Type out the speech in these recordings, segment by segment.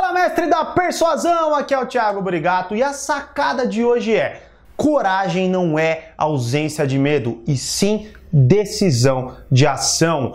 Fala, mestre da persuasão, aqui é o Thiago Brigato e a sacada de hoje é: coragem não é ausência de medo, e sim decisão de ação.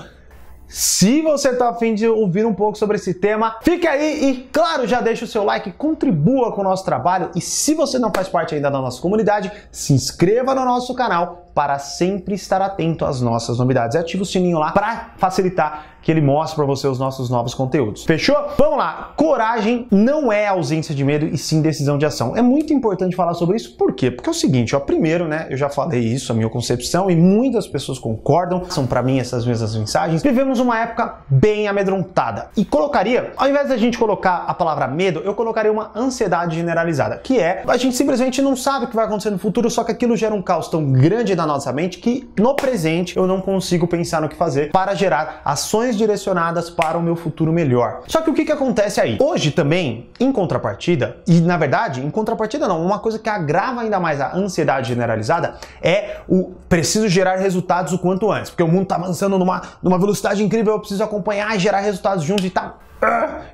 Se você está a fim de ouvir um pouco sobre esse tema, fique aí e, claro, já deixa o seu like, contribua com o nosso trabalho, e se você não faz parte ainda da nossa comunidade, se inscreva no nosso canal para sempre estar atento às nossas novidades. E ativa o sininho lá para facilitar que ele mostre para você os nossos novos conteúdos. Fechou? Vamos lá! Coragem não é ausência de medo, e sim decisão de ação. É muito importante falar sobre isso, por quê? Porque é o seguinte, ó, primeiro, né, eu já falei isso, a minha concepção, e muitas pessoas concordam, são para mim essas mesmas mensagens. Vivemos uma época bem amedrontada. E colocaria, ao invés da gente colocar a palavra medo, eu colocaria uma ansiedade generalizada, que é, a gente simplesmente não sabe o que vai acontecer no futuro, só que aquilo gera um caos tão grande na nossa mente que no presente eu não consigo pensar no que fazer para gerar ações direcionadas para o meu futuro melhor. Só que o que acontece aí? Hoje também, em contrapartida, e na verdade, em contrapartida não, uma coisa que agrava ainda mais a ansiedade generalizada é o preciso gerar resultados o quanto antes, porque o mundo está avançando numa velocidade incrível, eu preciso acompanhar e gerar resultados juntos e tal.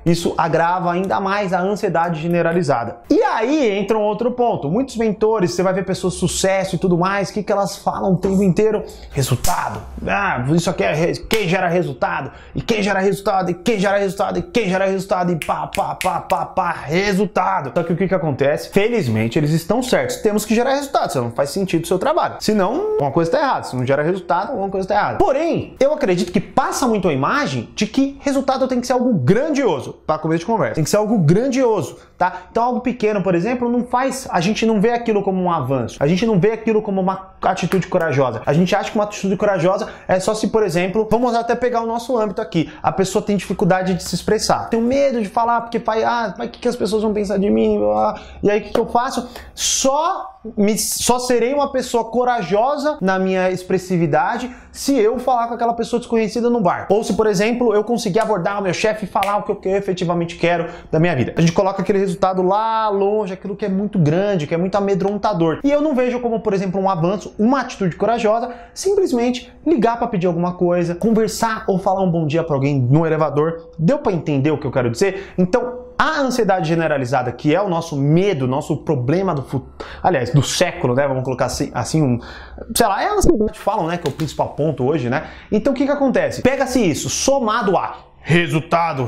Isso agrava ainda mais a ansiedade generalizada. E aí entra um outro ponto. Muitos mentores, você vai ver pessoas de sucesso e tudo mais, o que elas falam o tempo inteiro? Resultado. Isso aqui é quem gera resultado, e quem gera resultado, e quem gera resultado, e quem gera resultado, e resultado. Só que o que acontece? Felizmente eles estão certos. Temos que gerar resultado, senão não faz sentido o seu trabalho. Senão, uma coisa está errada. Se não gera resultado, alguma coisa está errada. Porém, eu acredito que passa muito a imagem de que resultado tem que ser algo grandioso, para começo de conversa. Tem que ser algo grandioso, tá? Então algo pequeno, por exemplo, a gente não vê aquilo como um avanço. A gente não vê aquilo como uma atitude corajosa. A gente acha que uma atitude corajosa é só se, por exemplo, vamos até pegar o nosso âmbito aqui. A pessoa tem dificuldade de se expressar. Tenho medo de falar porque o que as pessoas vão pensar de mim? E aí o que eu faço? Só serei uma pessoa corajosa na minha expressividade se eu falar com aquela pessoa desconhecida no bar. Ou se, por exemplo, eu conseguir abordar o meu chefe e falar o que eu efetivamente quero da minha vida. A gente coloca aquele resultado lá longe, aquilo que é muito grande, que é muito amedrontador. E eu não vejo como, por exemplo, um avanço, uma atitude corajosa, simplesmente ligar para pedir alguma coisa, conversar ou falar um bom dia para alguém no elevador. Deu para entender o que eu quero dizer? Então, a ansiedade generalizada, que é o nosso medo, nosso problema do século, né? Vamos colocar assim, sei lá, é a ansiedade, falam, né? Que é o principal ponto hoje, né? Então o que acontece? Pega-se isso, somado a resultado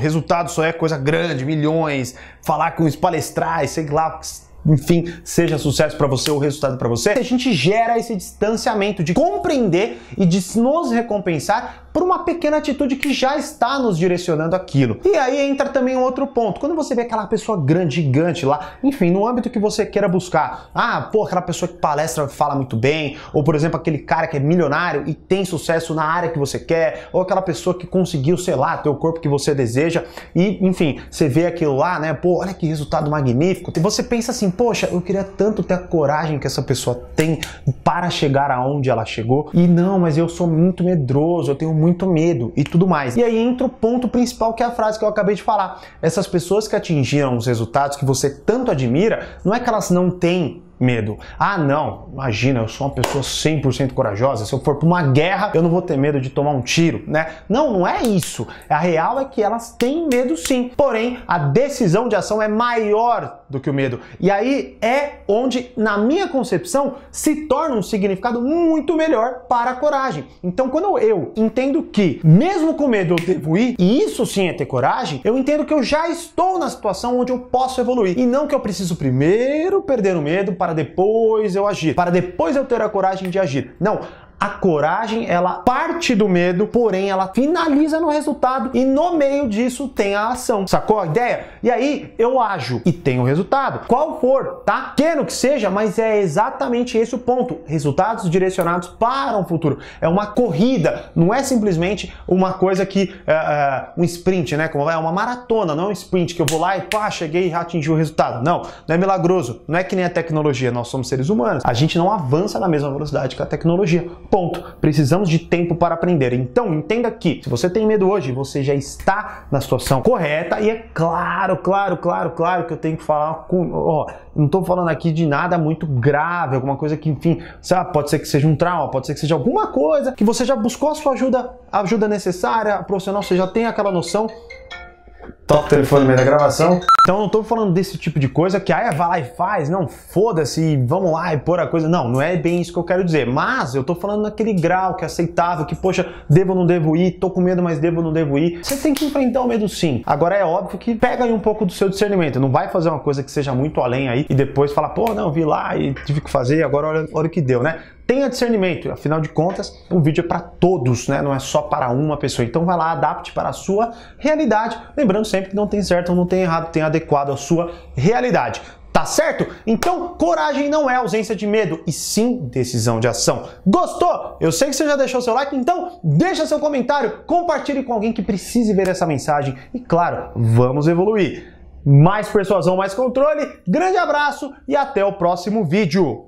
só é coisa grande, milhões, falar com os palestrais, sei lá, enfim, seja sucesso para você ou resultado para você, a gente gera esse distanciamento de compreender e de nos recompensar por uma pequena atitude que já está nos direcionando aquilo. E aí entra também um outro ponto. Quando você vê aquela pessoa grande, gigante lá, enfim, no âmbito que você queira buscar, aquela pessoa que palestra, fala muito bem, ou por exemplo, aquele cara que é milionário e tem sucesso na área que você quer, ou aquela pessoa que conseguiu, sei lá, ter o corpo que você deseja, e enfim, você vê aquilo lá, né, olha que resultado magnífico, e você pensa assim, poxa, eu queria tanto ter a coragem que essa pessoa tem para chegar aonde ela chegou, e não, mas eu sou muito medroso, eu tenho muito medo e tudo mais. E aí entra o ponto principal, que é a frase que eu acabei de falar. Essas pessoas que atingiram os resultados que você tanto admira, não é que elas não têm medo. Não, imagina, eu sou uma pessoa 100% corajosa, se eu for para uma guerra, eu não vou ter medo de tomar um tiro, né? Não é isso. A real é que elas têm medo sim, porém, a decisão de ação é maior do que o medo. E aí é onde, na minha concepção, se torna um significado muito melhor para a coragem. Então, quando eu entendo que, mesmo com medo, eu devo ir, e isso sim é ter coragem, eu entendo que eu já estou na situação onde eu posso evoluir, e não que eu preciso primeiro perder o medo para depois eu agir, para depois eu ter a coragem de agir. Não. A coragem, ela parte do medo, porém ela finaliza no resultado, e no meio disso tem a ação. Sacou a ideia? E aí eu ajo e tenho o resultado. Qual for, tá? Pequeno que seja, mas é exatamente esse o ponto. Resultados direcionados para um futuro. É uma corrida, não é simplesmente uma coisa que um sprint, né? Como é uma maratona, não é um sprint que eu vou lá e cheguei e já atingi o resultado. Não é milagroso, não é que nem a tecnologia, nós somos seres humanos. A gente não avança na mesma velocidade que a tecnologia. Ponto. Precisamos de tempo para aprender. Então, entenda que se você tem medo hoje, você já está na situação correta, e é claro que eu tenho que falar não estou falando aqui de nada muito grave, alguma coisa que, enfim, pode ser que seja um trauma, pode ser que seja alguma coisa que você já buscou a sua ajuda necessária, profissional, você já tem aquela noção. Toca o telefone no meio da gravação. Então eu não tô falando desse tipo de coisa que vai lá e faz, não, foda-se, vamos lá e pôr a coisa. Não, não é bem isso que eu quero dizer. Mas eu tô falando naquele grau que é aceitável, que, poxa, devo ou não devo ir, tô com medo, mas devo ou não devo ir. Você tem que enfrentar o medo sim. Agora é óbvio que pega aí um pouco do seu discernimento. Não vai fazer uma coisa que seja muito além aí e depois falar, pô, não, vi lá e tive que fazer, agora olha o que deu, né? Tenha discernimento, afinal de contas, o vídeo é para todos, né? Não é só para uma pessoa. Então vai lá, adapte para a sua realidade. Lembrando sempre que não tem certo ou não tem errado, tem adequado à sua realidade. Tá certo? Então, coragem não é ausência de medo, e sim decisão de ação. Gostou? Eu sei que você já deixou seu like, então deixa seu comentário, compartilhe com alguém que precise ver essa mensagem e, claro, vamos evoluir. Mais persuasão, mais controle. Grande abraço e até o próximo vídeo.